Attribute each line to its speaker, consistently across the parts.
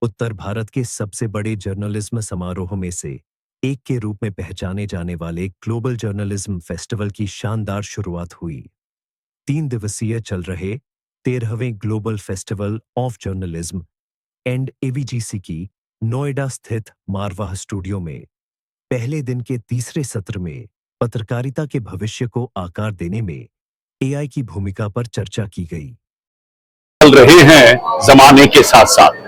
Speaker 1: उत्तर भारत के सबसे बड़े जर्नलिज्म समारोह में से एक के रूप में पहचाने जाने वाले ग्लोबल जर्नलिज्म फेस्टिवल की शानदार शुरुआत हुई। 3 दिवसीय चल रहे 13वें global festival of journalism and AVGC की नोएडा स्थित मारवाह स्टूडियो में पहले दिन के तीसरे सत्र में पत्रकारिता के भविष्य को आकार देने में एआई की भूमिका पर चर्चा की गई।
Speaker 2: चल रहे हैं जमाने के साथ साथ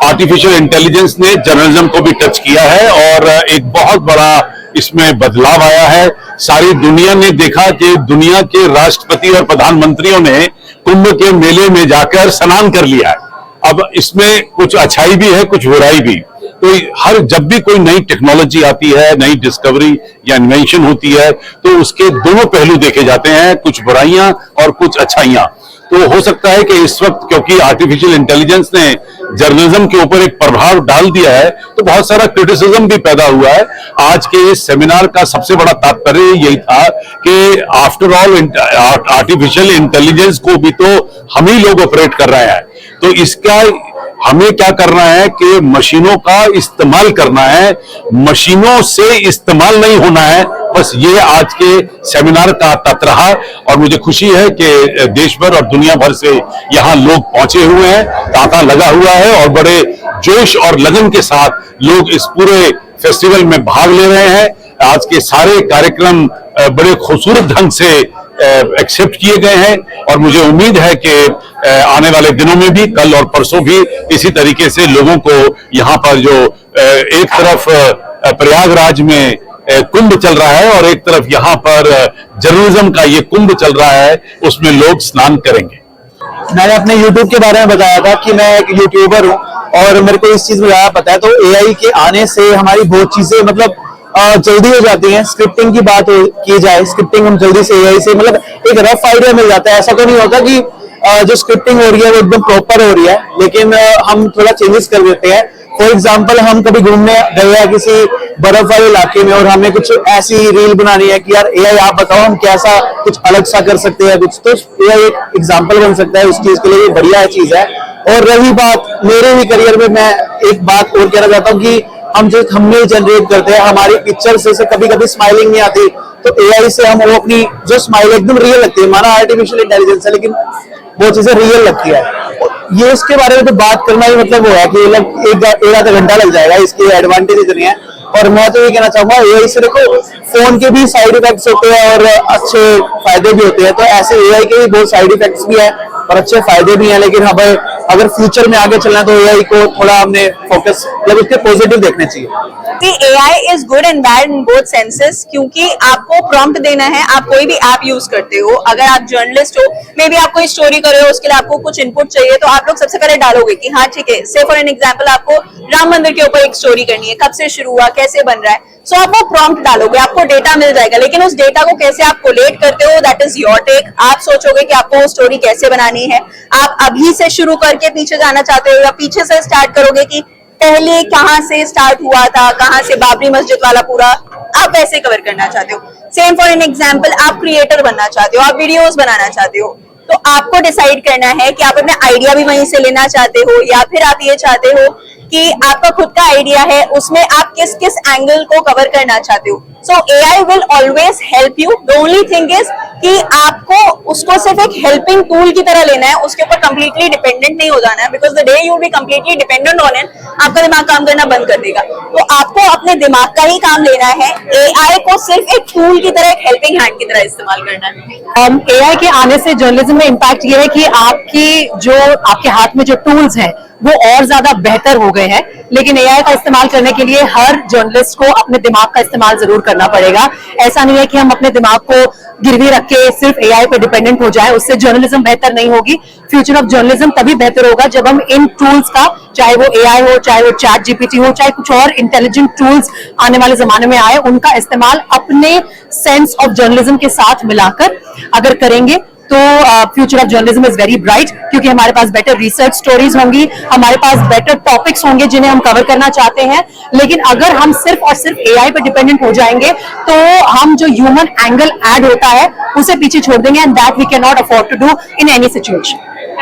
Speaker 2: आर्टिफिशियल इंटेलिजेंस ने जर्नलिज्म को भी टच किया है और एक बहुत बड़ा इसमें बदलाव आया है। सारी दुनिया ने देखा कि दुनिया के राष्ट्रपति और प्रधानमंत्रियों ने कुंभ के मेले में जाकर स्नान कर लिया है। अब इसमें कुछ अच्छाई भी है, कुछ बुराई भी। तो जब भी कोई नई टेक्नोलॉजी आती है, नई डिस्कवरी या इन्वेंशन होती है, तो उसके दोनों पहलू देखे जाते हैं, कुछ बुराइयां और कुछ अच्छाइयां। तो हो सकता है कि इस वक्त क्योंकि आर्टिफिशियल इंटेलिजेंस ने जर्नलिज्म के ऊपर एक प्रभाव डाल दिया है, तो बहुत सारा क्रिटिसिज्म भी पैदा हुआ है। आज के इस सेमिनार का सबसे बड़ा तात्पर्य यही था कि आफ्टर ऑल आर्टिफिशियल इंटेलिजेंस को भी तो हम ही लोग ऑपरेट कर रहे हैं। तो इसका हमें क्या करना है कि मशीनों का इस्तेमाल करना है, मशीनों से इस्तेमाल नहीं होना है। बस ये आज के सेमिनार का तत्व रहा और मुझे खुशी है कि देश भर और दुनिया भर से यहाँ लोग पहुंचे हुए हैं, तांता लगा हुआ है और बड़े जोश और लगन के साथ लोग इस पूरे फेस्टिवल में भाग ले रहे हैं। आज के सारे कार्यक्रम बड़े खूबसूरत ढंग से एक्सेप्ट किए गए हैं और मुझे उम्मीद है कि आने वाले दिनों में भी, कल और परसों भी इसी तरीके से लोगों को यहाँ पर जो एक तरफ प्रयागराज में कुंभ चल रहा है और एक तरफ यहाँ पर जर्नलिज्म का ये कुंभ चल रहा है, उसमें लोग स्नान करेंगे।
Speaker 3: मैंने अपने YouTube के बारे में बताया था कि मैं एक यूट्यूबर हूँ और मेरे को इस चीज में ज्यादा पता है। तो एआई के आने से हमारी बहुत चीजें मतलब जल्दी हो जाती है। स्क्रिप्टिंग की बात की जाए, स्क्रिप्टिंग हम जल्दी से एआई से मतलब एक रफ आइडिया मिल जाता है। ऐसा तो नहीं होता कि जो स्क्रिप्टिंग हो रही है वो एकदम प्रॉपर हो रही है, लेकिन हम थोड़ा चेंजेस कर देते हैं। फॉर एग्जाम्पल, हम कभी घूमने गए हैं किसी बर्फ वाले इलाके में और हमें कुछ ऐसी रील बनानी है कि यार एआई आप बताओ हम कैसा कुछ अलग सा कर सकते हैं कुछ, तो एआई एक एग्जाम्पल बन सकता है उस चीज के लिए। बढ़िया चीज है। और रही बात मेरे भी करियर में, मैं एक बात और कहना चाहता हूँ कि हम जो थंबनेल जनरेट करते हैं, हमारी पिक्चर से कभी कभी स्माइलिंग नहीं आती, तो एआई से हम वो अपनी जो स्माइल एकदम रियल लगती है। माना आर्टिफिशियल इंटेलिजेंस है लेकिन वो चीजें रियल लगती है। ये उसके बारे में तो बात करना ही मतलब वो है कि एक आधा घंटा लग जाएगा। इसके एडवांटेज इतने हैं। और मैं तो ये कहना चाहूंगा एआई से देखो फोन के भी साइड इफेक्ट्स होते हैं और अच्छे फायदे भी होते हैं। तो ऐसे एआई के भी बहुत साइड इफेक्ट्स भी है और अच्छे फायदे भी हैं। लेकिन हमें अगर फ्यूचर में आगे चलना है तो एआई को थोड़ा हमने फोकस मतलब उसके पॉजिटिव देखने चाहिए।
Speaker 4: AI is good and bad in both senses, क्योंकि आपको प्रॉम्प्ट देना है। आप कोई भी ऐप यूज करते हो, अगर आप जर्नलिस्ट हो, मे बी आप कोई स्टोरी कर रहे हो, उसके लिए आपको कुछ इनपुट चाहिए, तो आप लोग सबसे पहले डालोगे कि हाँ ठीक है, से फॉर एन एग्जांपल आपको राम मंदिर के ऊपर एक स्टोरी करनी है, कब से शुरू हुआ, कैसे बन रहा है, सो आप वो प्रॉम्प्ट डालोगे, आपको डेटा मिल जाएगा। लेकिन उस डेटा को कैसे आप कोलेट करते हो, दैट इज योर टेक। आप सोचोगे कि आपको वो स्टोरी कैसे बनानी है। आप अभी से शुरू करके पीछे जाना चाहते हो या पीछे से स्टार्ट करोगे कि पहले कहां से स्टार्ट हुआ था, कहां से बाबरी मस्जिद वाला पूरा, आप वैसे कवर करना चाहते हो। सेम फॉर एन एग्जांपल, आप क्रिएटर बनना चाहते हो, आप वीडियोस बनाना चाहते हो, तो आपको डिसाइड करना है कि आप अपना आइडिया भी वहीं से लेना चाहते हो या फिर आप ये चाहते हो कि आपका खुद का आइडिया है, उसमें आप किस किस एंगल को कवर करना चाहते हो। सो AI will always help you. The only thing is कि आपको उसको सिर्फ एक हेल्पिंग टूल की तरह लेना है, उसके ऊपर कंप्लीटली डिपेंडेंट नहीं हो जाना है। Because the day you be completely dependent on it, आपका दिमाग काम करना बंद कर देगा। तो आपको अपने दिमाग का ही काम लेना है, AI को सिर्फ एक टूल की तरह, एक हेल्पिंग हैंड की तरह इस्तेमाल करना है।
Speaker 5: AI के आने से जर्नलिज्म में इम्पैक्ट ये है कि आपके हाथ में जो टूल्स हैं वो और ज्यादा बेहतर हो गए हैं। लेकिन एआई का इस्तेमाल करने के लिए हर जर्नलिस्ट को अपने दिमाग का इस्तेमाल जरूर करना पड़ेगा। ऐसा नहीं है कि हम अपने दिमाग को गिरवी रख के सिर्फ एआई पे डिपेंडेंट हो जाए, उससे जर्नलिज्म बेहतर नहीं होगी। फ्यूचर ऑफ जर्नलिज्म तभी बेहतर होगा जब हम इन टूल्स का, चाहे वो एआई हो, चाहे वो चैट जीपीटी हो, चाहे कुछ और इंटेलिजेंट टूल्स आने वाले जमाने में आए, उनका इस्तेमाल अपने सेंस ऑफ जर्नलिज्म के साथ मिलाकर अगर करेंगे तो future of journalism is very bright. क्योंकि हमारे पास बेटर रिसर्च स्टोरीज होंगी, हमारे पास बेटर टॉपिक्स होंगे जिन्हें हम कवर करना चाहते हैं। लेकिन अगर हम सिर्फ और सिर्फ एआई पे डिपेंडेंट हो जाएंगे तो हम जो ह्यूमन एंगल ऐड होता है उसे पीछे छोड़ देंगे, and that we can not afford to do in any situation.